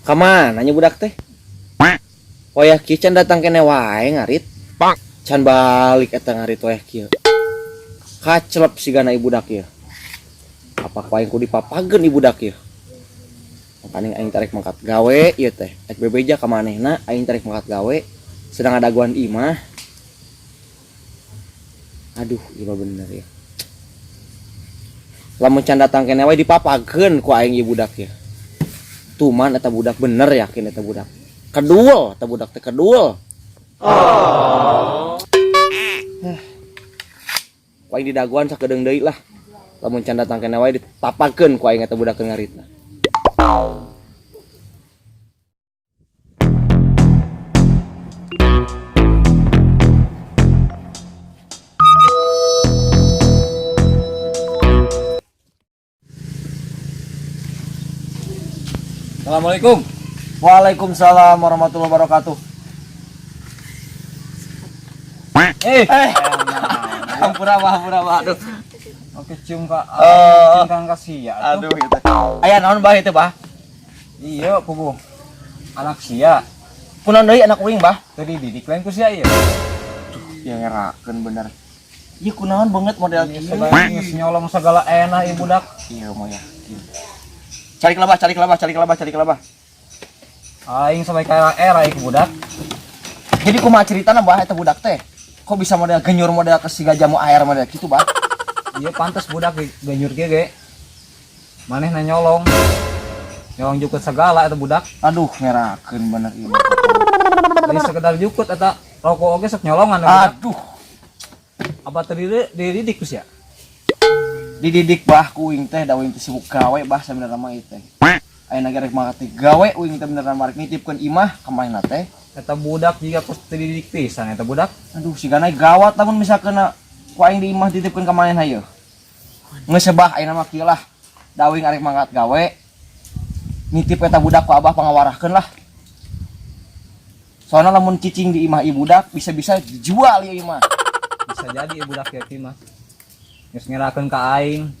Kamana nya budak teh? Wayah kieu can datang kene wae ngarit. Can balik eta ngarit wayah kieu. Kacelep sigana ibu budak ieu. Apa ku aing ku dipapageun ibu budak ieu. Makanya aing tarik mangkat gawe ieu teh. Ek bebeja ka manehna aing tarik mangkat gawe sedang ada gangguan imah. Aduh, ieu bener ya. Lamun can datang kene wae dipapageun ku aing ieu budak ieu. Tuman eta budak bener yakin eta budak. Kedul, eta budak teh kedul. Oh. Ku aing didaguan sakedeung deui lah. Lamun can datang kene wae dipapageun ku aing eta budak ngaritna. Assalamualaikum. Waalaikumsalam warahmatullahi wabarakatuh. Hampura. Aduh. Oke, cium Kang kasih ya. Aduh gitu. Aya naon bah itu, Bah? Iya, puguh. Anak sia. Punan deui anak uing, Bah. Tadi didik lain ku sia ieu. Ya ngerakeun bener. Ieu kunaon banget model kieu. Sebagai nyolong segala enak ieu budak. Iya mah yakin. Cari kelabah. Aing sampai ka era ieu budak. Jadi kumaha ceritana, Bah, eta budak teh? Kok bisa model genyur model ke siga jamu air model gitu, Bah? Iya pantes budak genyur kieu ge. Manehna nyolong. Nyolong jukut segala eta budak. Aduh, ngerakeun bener ieu. Dari sekedar jukut eta rokok oge sok nyolongan budak. Aduh, Apa tadi dididik ku sia? dididik Bah ku uing teh da uing teh sibuk gawe Bah sebenarnya mah ieu teh. Ayeuna ge rek mangkat gawe uing teh beneran marek nitipkeun imah ka manehna teh. Eta budak jika ku dididik pisan eta budak. Aduh, sigana gawat lamun misalkeun ku aing di imah dititipkeun ka manehna ieu. Geus sebah ayeuna mah kieu lah. Da uing arek mangkat gawe nitip eta budak ku abah pangawarahkeun lah. Soalnya lamun cicing di imah ibu budak bisa-bisa dijual ieu imah. Bisa jadi budak yatim mah. Geus ngerakeun ka aing.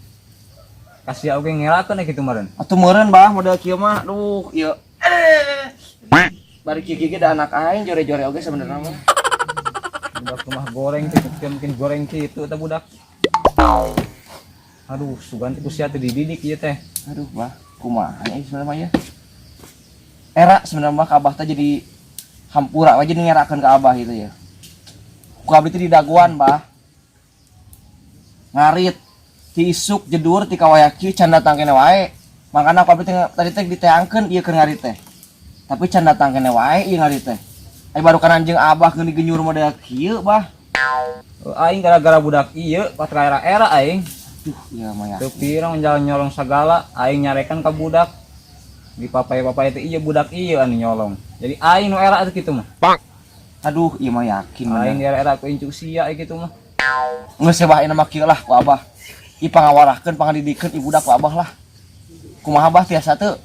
Kasih oge ngerakeun kitu meureun. Atuh meureun Bah model kieu mah. Duh, ieu. Bari kieu ge da anak aing jore-jore oge sebenarnya mah. Budak rumah goreng kitu, mungkin goreng kitu eta budak. Aduh, sugan ti ku sia teu dididik ieu teh. Aduh, Bah, kumaha ieu sebenarnya mah ya. Era sebenarnya mah ka abah teh jadi hampura aja ngerakeun ka abah itu ya. Ku abdi teh didaguan, Bah. Ngarit ti isuk jedur ti kawayaki can datang kene wae. Makana aku abdi tadi teh diteangkeun ieu keur ngarit teh. Tapi can datang kene wae ieu ngarit teh. Ai baru kan anjeung abah geuni genyur model kieu, Bah. Aing gara-gara budak ieu pas ka era aing. Duh, ieu mah ya. Teu pirang jalan nyolong segala, aing nyarekan ka budak. Di papai-papai teh ieu budak ieu anu nyolong. Jadi aing nu era teh kitu mah. Aduh, ieu mah yakin Aing bener. di era ku incuk sia kitu mah. Geus sebah ayeuna mah kieu lah ku abah. I pangawarahkeun pangdidikeun ibu budak ku abah lah. Kumaha Bah tiasa teu?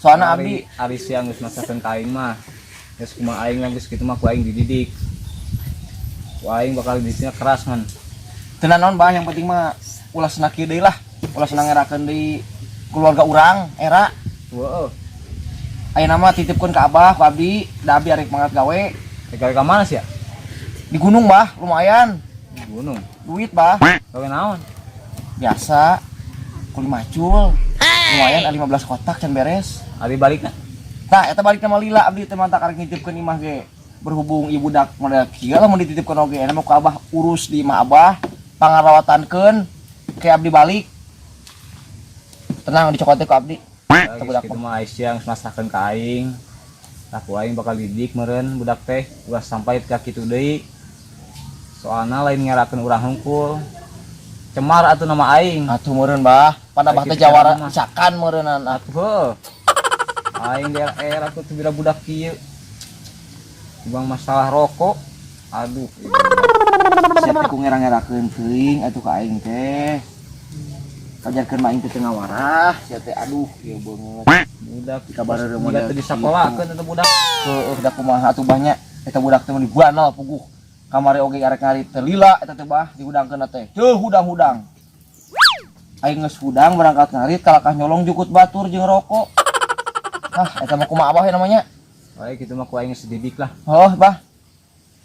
Soalna abdi Ari siang geus masakeun ka aing mah. Geus kumaha aing geus kitu mah ku aing dididik. Ku aing bakal didiknya keras man. teu naon Bah, yang penting mah ulasna kieu deui lah. Ulasna ngerakeun deui keluarga urang era. Heeh. Ayeuna mah titipkeun ka abah, ku abdi, da abdi arek mangkat gawe Tegal ka mana sih ya? di gunung Bah, lumayan. Di gunung. Duit Bah, Gawe naon? biasa. Kuli macul. Lumayan 15 kotak can beres. Ari balikna. Tah eta balik nama lila abdi teh mantak arek nitipkeun imah ge. Berhubung ibu budak model kieu lamun dititipkeun oge ena mah ku abah urus di imah abah, pangarawatankeun ke abdi balik. Tenang dicokot teh ku abdi. Eta budak kitu mah aing siang masakeun ka aing. Tah ku aing bakal didik meureun budak teh ulah sampai ka kitu deui. Soalna lain ngerakeun urang hungkul. Cemar atuh nama aing. Atuh meureun Bah, pada bah teh jawara isakan meureunan atuh. Heuh. Aing di era tuh bila budak kieu. Bang masalah rokok. Aduh. Siap ku ngerang-ngerakeun teuing atuh ka aing teh. Kajarkeun mah aing teh teu ngawarah, sia teh aduh ieu beungeut. Budak Kabareureum budak teu disakolakeun eta budak. Heuh, da kumaha atuh banyak eta budak teh di buanal puguh. Kamari oge arek ngarit teh lila eta teh Bah dihudangkeun teh. Teu hudang-hudang. Aing geus hudang berangkat ngarit kalakah nyolong jukut batur jeung rokok. Eta mah kumaha abah ya namanya? Baik itu mah ku aing sedidik lah. Oh, bah.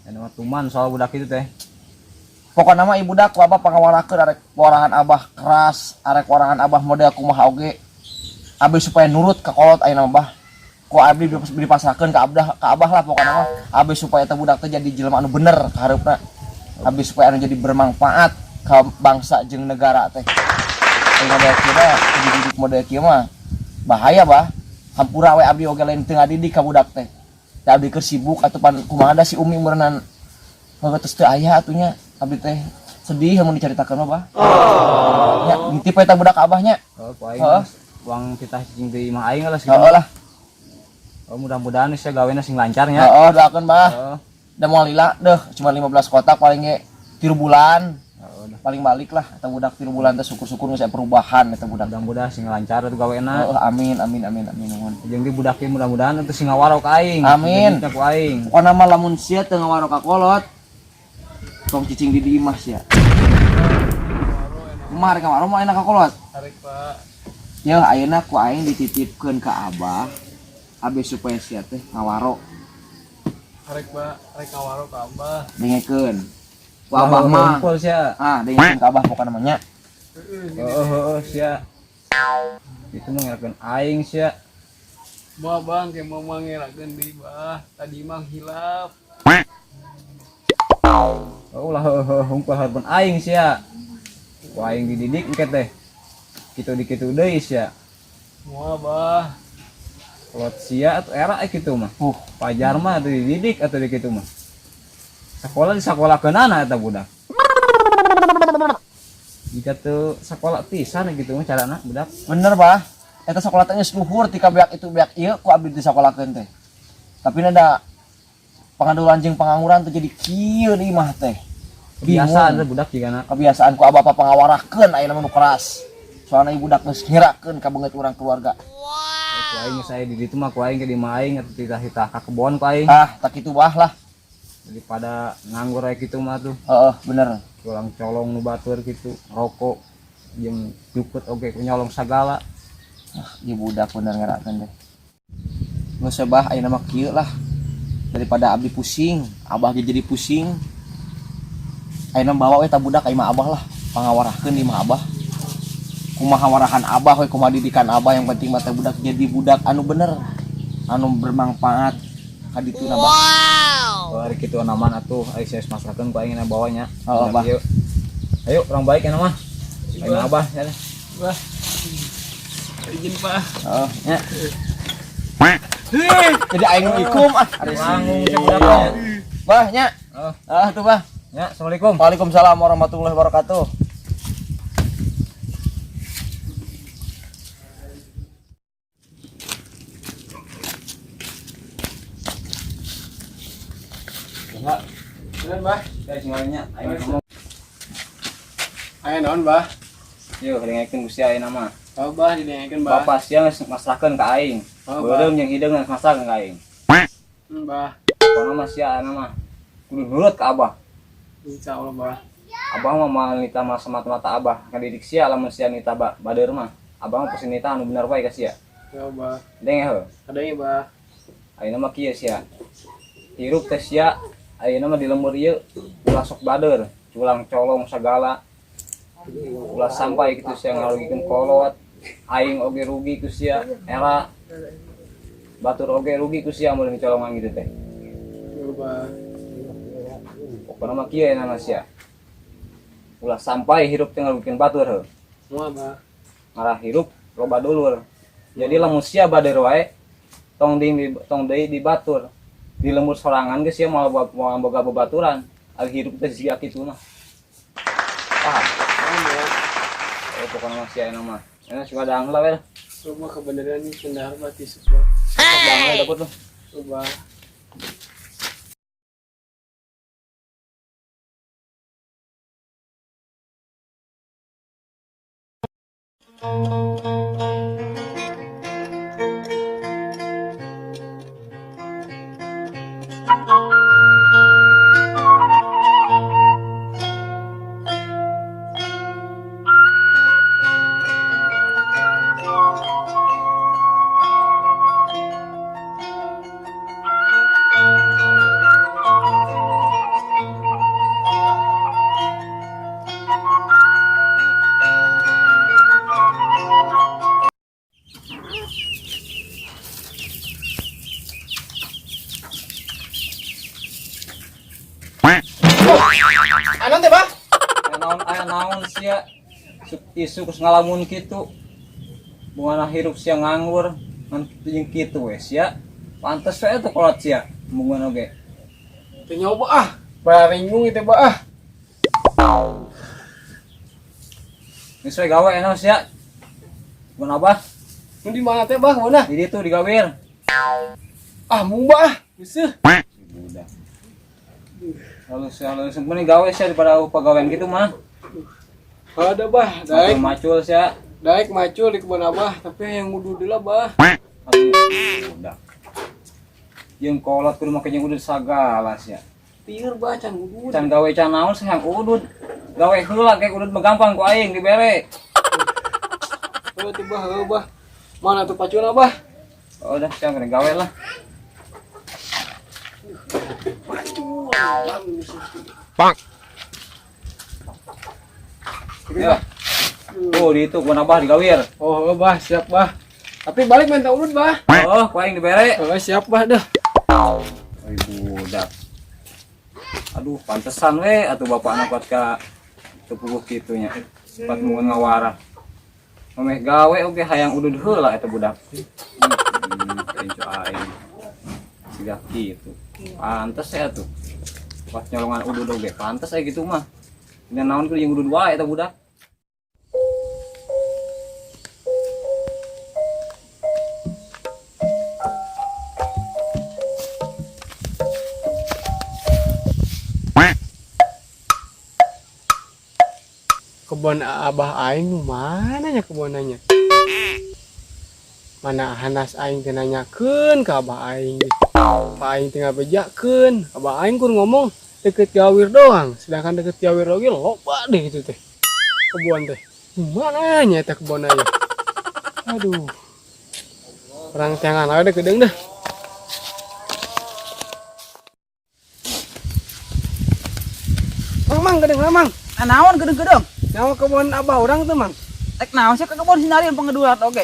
Dan mah tuman soal budak itu teh. Pokoknya mah ibu dak ku abah pangawarakeun arek warahan abah keras, arek warahan abah model kumaha oge. Abi supaya nurut ka kolot ayeuna mah bah. Ku abdi dipasrahkeun ka abah lah pokoknya mah. Abi supaya eta budak teh jadi jelema anu bener ka hareupna. Abi supaya anu jadi bermanfaat ka bangsa jeung negara teh. Model kieu mah, dididik model kieu mah bahaya bah. Hampura we abdi oge lain teu ngadidik ka budak teh. Da abdi keur sibuk atuh pan kumaha da si Umi berenang geus teu aya atunya. Abdi teh sedih mun dicaritakeun mah bah. Ya, ngintip eta budak abahnya. Oh, ku aing Heeh. uang kita cicing di imah aing lah Heeh lah. Oh, mudah-mudahan geus gawena sing lancar nya. Heeh, doakeun bah. Heeh. Da moal lila deuh cuma 15 kotak paling ge 3 bulan. Heeh. Paling balik lah eta budak 3 bulan teh syukur-syukur geus aya perubahan eta budak. Mudah-mudahan sing lancar atuh gawena. Heeh, amin amin amin amin nuhun. Jeung di budak ieu mudah-mudahan atuh sing ngawaro ka aing. Amin. Didikna ku aing. Pokona mah lamun sia teu ngawaro ka kolot. Tong cicing di imah sia. Kumaha rek ngawaro mah enak ka kolot. Tarik Pak. Ya ayeuna ku aing dititipkeun ka abah. Abi supaya sia teh ngawaro Tarik Pak. Tarik ngawaro ka Abah. dengekeun. Ku abah mah Ngumpul sia. dengekeun ka abah pokona mah nya. Heeh, sia. Itu mah ngelakeun aing sia. Bah bang kayak mau mangerakeun deui bah. Tadi mah hilap. Oh ulah hungkul hareupeun aing sia. Ku aing dididik engke teh. Kitu di kitu deui sia. Moal bah. Kolot sia atuh era kitu mah. Pajar mah atuh dididik atuh di kitu mah. Sakola disakolahkeunana eta budak. Jika tuh sekolah pisan gitu mah carana budak. Bener bah. Eta sakola teh geus luhur tika beak itu beak ieu ku abdi disakolahkeun teh. Tapi ada pangadulan jeung pangangguran teh jadi kieu di imah teh. Kebiasaan teh budak jigana. Kebiasaan ku abah pangawarahkeun ayeuna mah nu keras. Soalna ibu budak geus ngirakeun ka beungeut urang keluarga. Ku aing saya di ditu mah ku aing ke di maing atuh titah-titah ka kebon ku aing. Tak kitu bah lah. Daripada nganggur aya kitu mah tuh. Heeh, bener. Pulang colong nu batur gitu, rokok jeung jukut oge ku nyolong sagala. Ibu budak bener ngirakeun deh. Geus bah ayeuna mah kieu lah. Daripada abdi pusing, abah ge jadi pusing. Ayeuna bawa we ta budak ka imah abah lah, pangawarahkeun di imah abah. Kumaha warahan abah we, kumaha didikan abah, yang penting mah teh budak jadi budak anu bener, anu bermanfaat ka dituna bah. Oh, hari kitu anaman atuh aing saya masrakeun ku aing na bawanya. Oh, bah. Ayo orang baik ya mah. Aing abah ya. Bah. Izin Pak. Heeh, nya. Jadi aing nu ikum ari Langung cek budaknya. Bah, nya. Oh, Tuh bah. ya, assalamualaikum. Waalaikumsalam warahmatullahi wabarakatuh. Enggak, Bener bah. saya singalnya aing ngomong. Aya naon bah? Yeuh, dengekeun Gusti ayeuna mah. Oh bah didengekeun bah. Bapak sia geus masrahkeun ka aing. Oh, Beureum jeung hideung geus masrahkeun ka aing. Bah. Pokona mah sia ayeuna mah kudu nurut ka abah. Insyaallah bah. Abah mah moal nita mah semata-mata abah ngadidik sia lamun sia nita bader mah. Abah mah pasti nita anu bener wae ka sia. Ya bah. Denge heuh. Adanya bah. Ayeuna mah kieu sia. Hirup teh sia ayeuna mah di lembur ieu ulah sok bader, culang colong sagala. Ulah sampai kitu sia ngarugikeun kolot. Aing oge rugi ku sia, era batur oge rugi ku sia mun dicolongan gitu teh. Ya bah. Pokona mah kieu ayeuna mah sia. Ulah sampai hirup teh ngarugikeun batur heuh. Moal bah. Ngarah hirup loba dulur. Jadi lamun sia bader wae tong deui di batur. Di lembur sorangan geus sia moal boga babaturan. Ari hirup teh sia kitu mah. Paham? Pokona mah sia ayeuna mah. Enak suka daang lah we. Rumah kebenaran ini kendar mati sebuah. Daang lah dapat lu. Ubah. naon aya naon sia isu kus ngalamun kitu bunga hirup sia nganggur ngan jeung kitu we sia pantes we teh kolot sia mungkin oge Teu nyoba ah. Baringung itu bah ah. geus we gawe enak sia mun abah Nu di mana teh bah mana? di ditu digawir Ah mung bah. Geuseuh. budak halus mending gawe sia daripada pagawean gitu mah Ada bah. macul macul sia Daek macul di kebun abah, tapi yang mudu dulu bah. aduh budak jeung kolot kudu make jeung udud sagala sia Pieur bah can mudu. can gawe can naon sayang udud gawe heula kayak udud mah gampang ku aing dibere Heuh teh bah, heuh bah. Mana tuh pacul abah? oh udah siang kena gawe lah Pacul. ya oh di itu kebun abah digawir Oh, heuh bah, siap bah. Tapi balik minta urut bah. oh ku aing dibere Heuh siap bah dah. oi budak aduh pantesan we atuh bapak anak kuat ka tepuguh kitunya pas mun ngawara mameh gawe oge hayang udud heula eta budak enco aing siga kitu pantes ya tuh pas nyolongan udud oge pantes aya gitu mah dan naon kudu jeung udud wae eta budak Kebun abah aing nu mana nya kebunannya? Mana hanas aing teh nanyakeun ka abah aing. Pak aing teh ngabejakeun, abah aing kun ngomong deket gawir doang, sedangkan deket gawir oge loba deh itu teh. Kebun teh. Mana nya eta kebunannya? Aduh. Orang tangan ada gedeng dah. Mang gedeng mang. Naon gedeng-gedeng? Nyawa kebun abah orang tuh mang. Tek naon sih ke kebun sinarian pengedulat oge.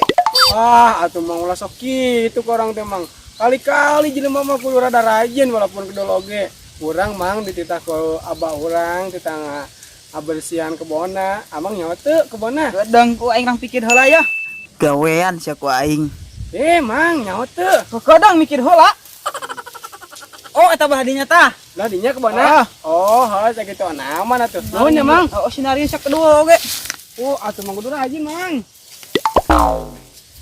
Ah, atuh mang ulah sok kitu ku orang teh mang. Kali-kali jelema mah kudu rada rajin walaupun kedol oge. Urang mang dititah ku abah urang titah ngabersihan kebonna. Amang nyawa teu kebonna. Gedeng ku aing rang pikir heula ya. Gawean sia ku aing. Mang nyawa teu. Kadang mikir heula. Oh, eta bah dinya tah. Lah dinya kebonna. Oh, heuh sakitu naman atuh. Nuhun ya mang. Oh, sinarian sak kedua oge. Oh, atuh mang kudu rajin mang.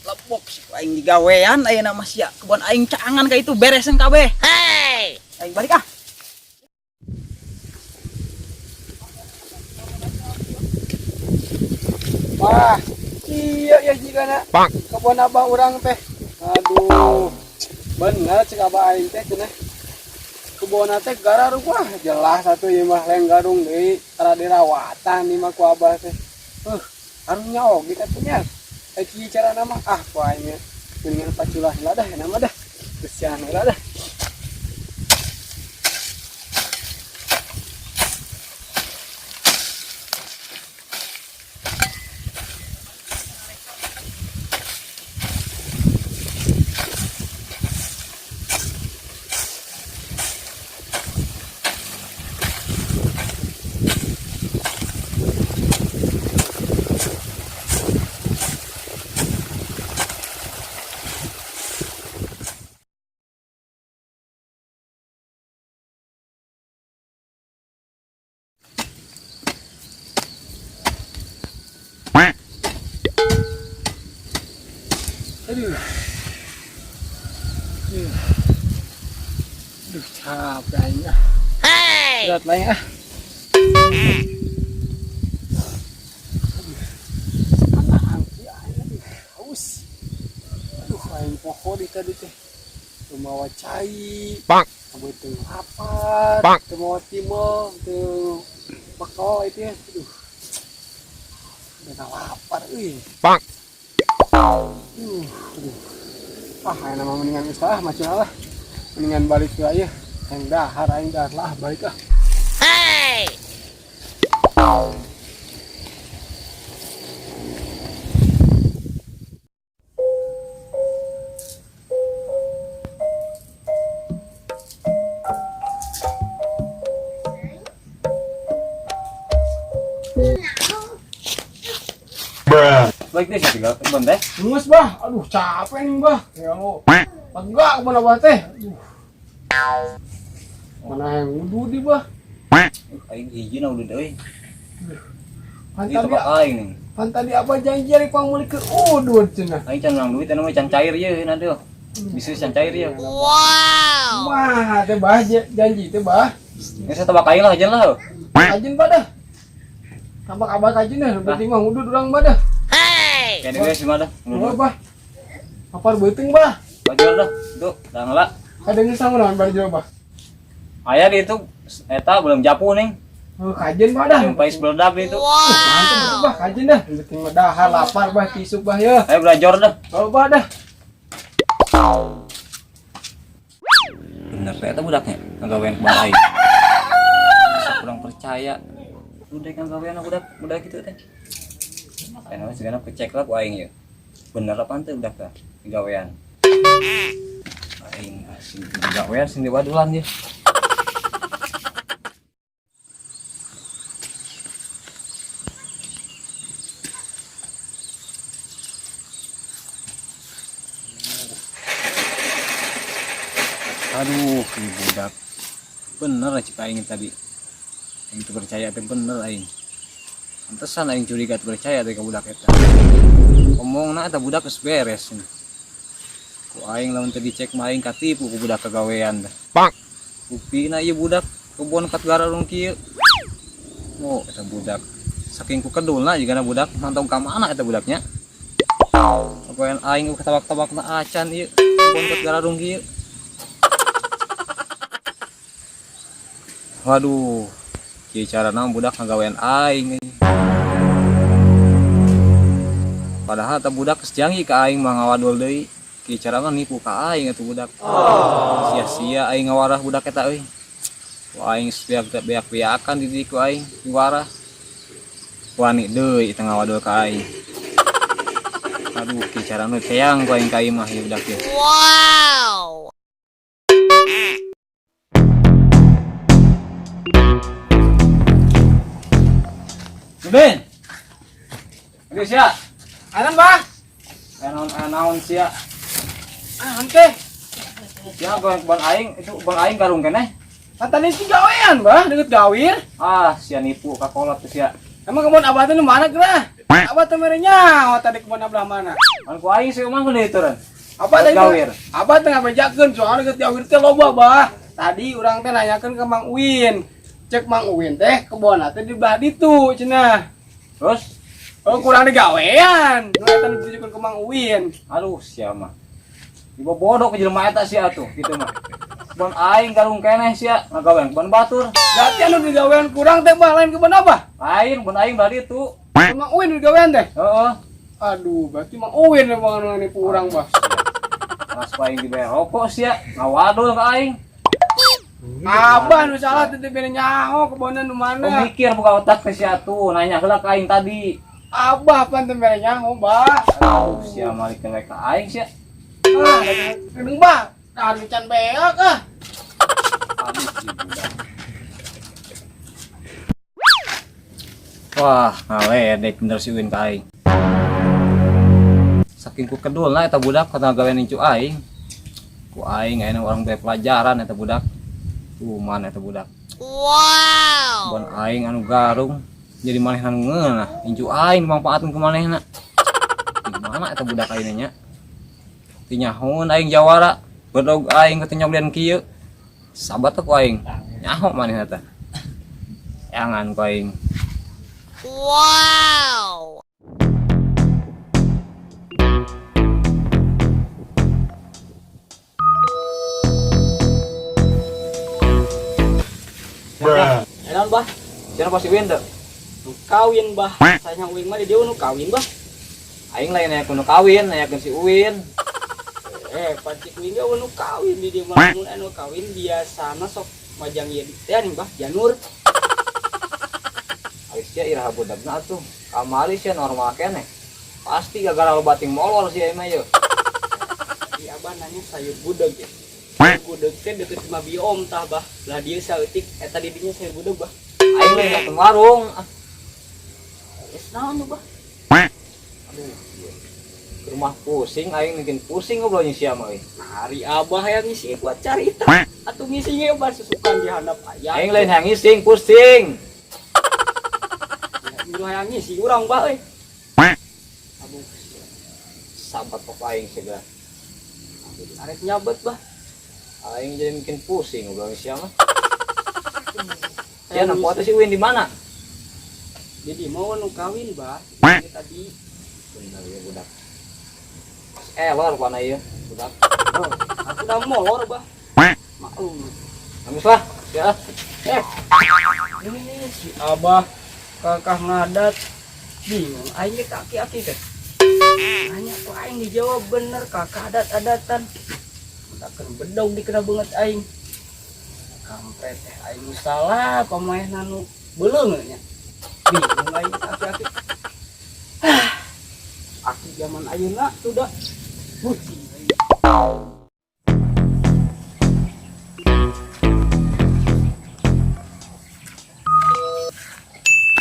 Lepok sih ku aing digawean ayeuna mah sia kebun aing caangan ka itu beresan kabeh. Hey, aing balik ah. Wah, iya ya jigana. Kebun abah urang teh. Aduh. Bener cek abah aing teh cenah. Kebun teh gararung wah jelas atuh ieu mah lain garung deui tara dirawatan ieu mah ku abah teh. Harusnya oge katunya. Eki cara nama ku aing dengan paculah heula dah nama dah. Kesian heula dah. Aduh. Aduh, capek aing ah. Berat lah ya. Anak angki aing aduh, haus. Aduh, aing poho di tadi teh. Teu mawa cai. Abeu teu lapar. Teu mawa timol, teu bekal itu ya. Aduh. Udah lapar euy. Aduh. Aing mah mendingan istirahat macam lah. Mendingan balik ke aya. Yang dahar aing dahar lah balik ah. Baik deh sih kebon teh. Ngus bah, aduh capek nih bah. Ya lo, enggak kemana bah teh. Aduh. Mana yang wudhu di bah? Aing hiji na udah euy. Kan Itu tadi, pak aing nih. kan tadi apa janji hari pangmulik ke udut cenah. Aing can nang duit anu mah can cair ye nanti. Bisnis can cair ye. Wah, teh bah janji teh bah. Geus eta bak aing lah aja lah. Kajin bah dah. Tampak abah kajin dah, penting mah udut urang bah dah. Kene geus di mana? Oh bah. Apar beuteung bah. Bajor dah. Tuh, dah ngelak. Ada ngesang naon baju bah. Aya di itu eta belum japu nih. Oh, kajin bah dah. Yang pais beledak itu. Mantap itu bah, kajin dah. Penting mah dahar lapar bah tisuk bah ya. Ayo belajar dah. Oh bah dah. Bener ternyata budaknya ngagawean kebal aing. Kurang percaya. Udah ngagawean budak gitu teh. Ayeuna segana kecek lah ku aing ye. Bener apa teh budak teh ngagawean. Aing asing ngagawean sing diwadulan ye. Aduh, ini budak. Bener lah cik aing tadi. Aing itu percaya teh bener aing. Pantesan aing curiga teu percaya teh ka budak eta. Omongna eta budak geus beres. Ku aing lamun teu dicek mah aing katipu ku budak kagawean dah. Buktina ieu budak kebon kat gararung kieu. Oh, eta budak. Saking ku kedulna jigana budak mantong ka mana eta budaknya. Kagawean aing ketabak-tabakna acan ieu kebon kat gararung kieu. Waduh, kieu carana budak ngagawean aing. Padahal ta budak geus janji ka aing mah ngawadul deui. Kieu carana nipu ka aing atuh budak. Sia-sia aing ngawarah budak eta euy. Ku aing beak-beakan di dieu ku aing diwarah. Wani deui eta ngawadul ka aing. Aduh, kieu carana teang ku aing ka ieu mah ieu budak ieu. Wow. Ben. Geus ya. Anan bah. Naon sia. Anan teh. Ya ban aing itu ban aing garung keneh. Kan tadi si gawean bah, deket gawir. Ah, sia nipu ka kolot teh sia. Emang kebun abah teh nu mana gerah? Abah teh mere nyaho tadi kebun abah mana? An ku aing seueumah gede turun. Apa teh gawir? Abah teh ngabejakeun soalnya deket gawir teh loba bah. Tadi urang teh nanyakeun ke Mang Uin. Cek Mang Uin teh kebon teh di belah ditu cenah. Terus Oh kurang digawean. Nu eta ditujukeun ke Mang Uin. aduh sia mah. Dibobodoh ke jelema eta sia atuh kitu mah. Ban aing garung keneh sia ngagawean ban batur. Berarti anu digawean kurang teh bah lain kebon abah. Lain ban aing bari itu. Mang Uin digawean teh. Heeh. Aduh, berarti Mang Uin yang anu nipu urang bah. Mas aing dibayar rokok sia ngawadul ka aing. Abah nu salah teh bere nyaho kebonan nu Ku mana? mikir buka otak teh sia atuh nanya heula ka aing tadi. Abah pan teh bere nyaho bah. Aduh sia malikeun we ka aing sia. Ah, geuning bah. Dah can beak ah. Aduh si budak. Wah, ngaledek bener si Uin ka aing. Saking ku kedulna eta budak kana gawean incu aing. Ku aing aya orang bae pelajaran eta budak. Mana eta budak. Wow. Bon aing anu garung jadi manehna nu ngeunah. Incu aing mangpaatkeun ku manehna. Di mana eta budak aing nya? Ti nyahoun aing jawara. Bedog aing ke nyoblean kieu. Sabat ku aing. Nyaho manehna teh. Jangan ku aing. Wow. Enak bah, Jangan pasti Uin teh. nu kawin bah. Sayang Uing mah di dia nu kawin bah. Aing lain aya kudu kawin, aya si Uin. Pancik Uing ge nu kawin di dia mah mun anu kawin biasana sok majang ieu teh nih bah janur. Alisnya iraha budakna atuh. Kamari sia normal keneh. Pasti gara-gara bating molor si aing mah ye. Di abah nanya sayur budeg ya. Sayur budeg teh deket sama biom tah bah. Lah dia saeutik eta di dinya sayur budeg bah. Aing lain ke warung. Naon tuh bah? Ke rumah pusing aing bikin pusing ngobrolnya siapa euy. Hari abah yang ngisi buat carita. Atuh ngisinya bah sesukan di handap aya. Aing lain yang ngising pusing. Ulah yang ngisi urang bah euy. Aduh, Sampat pok aing segala. arek nyabet bah. Aing jadi bikin pusing ngobrolnya siapa. Ya nampak atuh si Win di mana? Jadi mau nu kawin bah. Ini tadi Bener ya budak. Lor pana ieu budak. oh, aku udah molor bah. Maklum. Nangis lah. Ya. Ini si abah kakak ngadat bingung aing ge kaki-aki teh. Hanya ku aing dijawab bener kakak adat-adatan. Takkan bedog dikena banget aing. Kampret teh aing salah pemain anu beuleung nya. Bingung aing kaki-aki. Aki zaman ayeuna sudah pusing aing.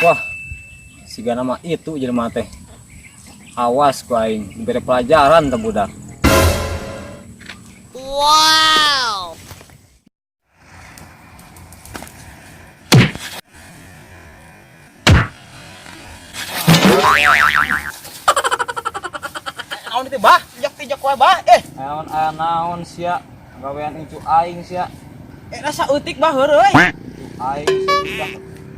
Wah. Siga nama itu jelema teh. Awas ku aing diberi pelajaran teh budak. Wow! Naon itu bah? Tijak wae bah. Naon sia gawean incu aing sia. Rasa eutik bah heureui. Aing sudah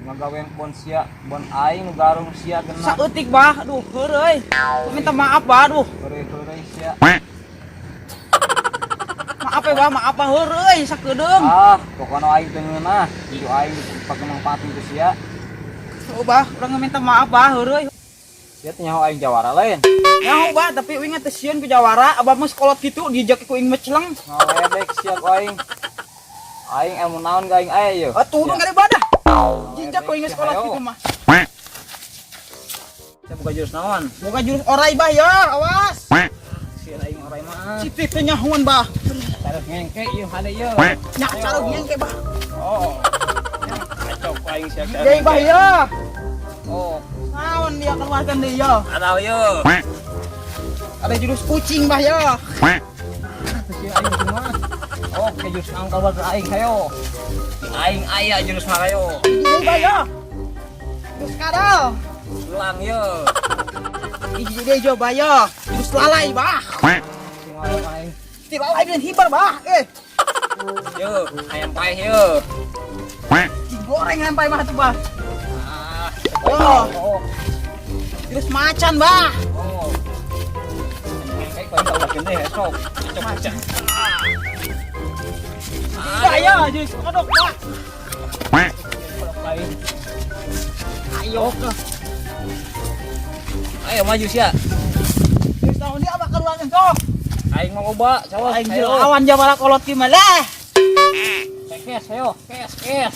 ngagawean bon sia, bon aing nu garung sia Rasa kena. eutik bah. Aduh heureui. Minta maaf bah aduh. Heureuy sia. Maaf ya bah, maaf bah heureui sakedeung. Pokona aing teu ngeunah. Incu aing dipake mangpaatin ku sia. Oh bah, urang minta maaf bah heureui. Sia teh nyaho aing jawara lain. Nyaho bah, tapi uing teh sieun ku jawara, abah mah sekolot kitu dijak ku uing meceleng. Ngaledek sia ku aing. Aing ilmu naon ka aing aya yeuh. Atuh mah kada badah. Dijak ku uing sekolot kitu mah. Saya buka jurus naon? Boga jurus orai bah ya, awas. Sieun aing orai mah. Cipit teh nyahoan bah. Tareuh ngengke ieu hade ieu. Nyak carog nyengke bah. Oh. Kacau ku aing sia. Jadi bah ya. Oh, Naon dia keluarkan dia ya. ada ieu. Ada jurus kucing bah ya. Sia aing semua. Oh, ke jurus naon kabar ke aing hayo. Aing aya jurus mah hayo. Jadi bah ya. Jurus kadal. Ulang ieu. Iji dia jo bah ya. Jurus lalai bah. Sing warung aing. Ti lalai dan hibar bah. Ieu, ayam paeh ieu. Goreng sampai mah tuh bah. Oh. Jurus macan bah. Oh. Kayak paling tak udah gede esok. Macan. Bah ya, jurus kodok bah. Ayo ke. Ayo maju sia. Jurus tahun dia bakal keluarkan sok. Aing mau coba, cawas. Aing lawan jabara kolot ki mah leh. Kes, ayo, kes.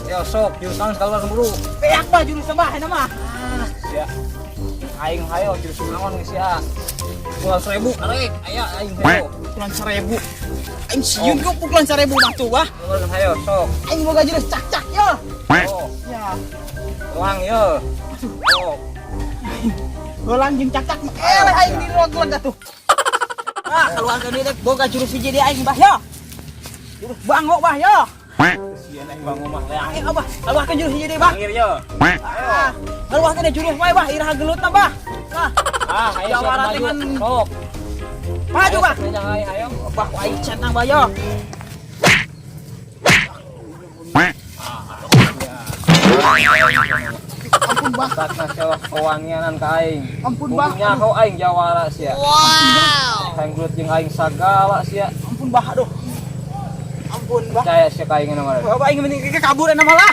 Yo sok, jurus naon keluar buru. Peak bah jurus bah enak mah. Sia. Aing hayo jurus naon geus sia. 200.000 arek, aya aing hayo. Pukulan 1.000. Aing sieun ku pukulan 1.000 mah tuh bah. Keluarkan hayo sok. Aing boga jurus cak-cak ya. Oh, Ya. uang yo. Oh, Golang jeung cak-cak mah aing di ruang atuh. Ah, keluarkan dia dek boga jurus hiji dia aing bah ya. Jurus bango bah ya. sieun aing bangun mah leang. Aing abah ke jurus hiji dia bah. Panggil yo. Ah, keluarkan dia jurus wae bah iraha geulutna bah. Nah, Ayo Jawara siap maju. dengan- Sok. maju bah. Jangan ayo. Bah aing centang bah ya. Ampun bah, Takna sewa kewangianan ka aing. ampun bah. Bumbunya kau aing jawara sia. Wow! Aing gelut jeung aing sagala sia. Ampun bah aduh. Ampun bah. Percaya sia ka aing mah. Bapak aing mending kabur enak malah.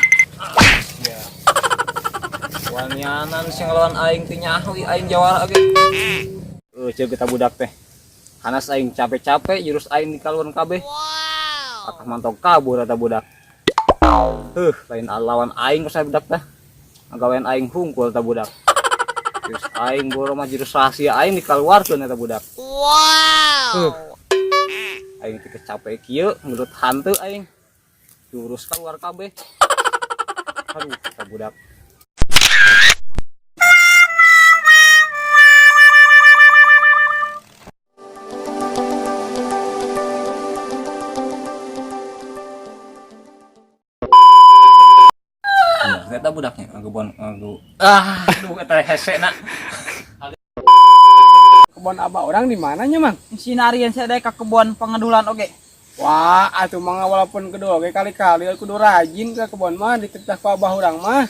Sia. Kewangianan sing lawan aing teh nyaho aing jawara ge. Ceuk kita budak teh. Hanas aing capek-capek jurus aing dikaluan kabeh. Wow! Akah mantong kabur eta budak. Lain lawan aing ka budak teh. Ngagawean aing hungkul eta budak. Jurus aing boro mah jurus rahasia aing dikaluarkeun eta budak. Wow! Aing teh capek kieu ngelut hanteu aing. Jurus keluar kabeh. Aduh, eta budak. eta budaknya ngagebon aduh eta hese na. Kebon abah orang di mananya mang? Sinarian saya ka kebon pengedulan oge. Wah, atuh mah walaupun kedua oge kali-kali kudu rajin ke kebon mah dititah ku abah orang mah.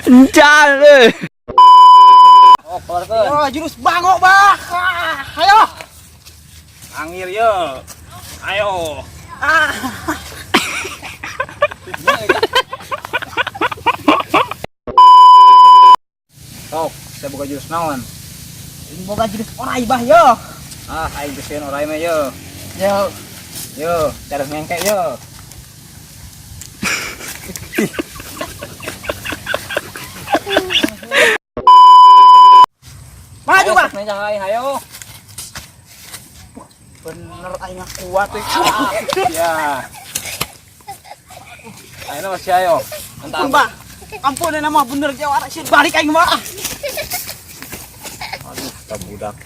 Encan euy. Oh, keluarkeun. Yo jurus bango bah. Ayo. Angir ye. Ayo. Sok, saya buka jurus naon. Ini boga jurus orai bah yo. Aing geus sieun orai mah ye. Yo. Yo, cara ngengke ye. Maju bah. Meja hayo. Bener aing kuat euy. Ya. Ayo masih ayo. Ampun bah. Ampun nama bener jawara sieun balik aing mah. Aduh, budak.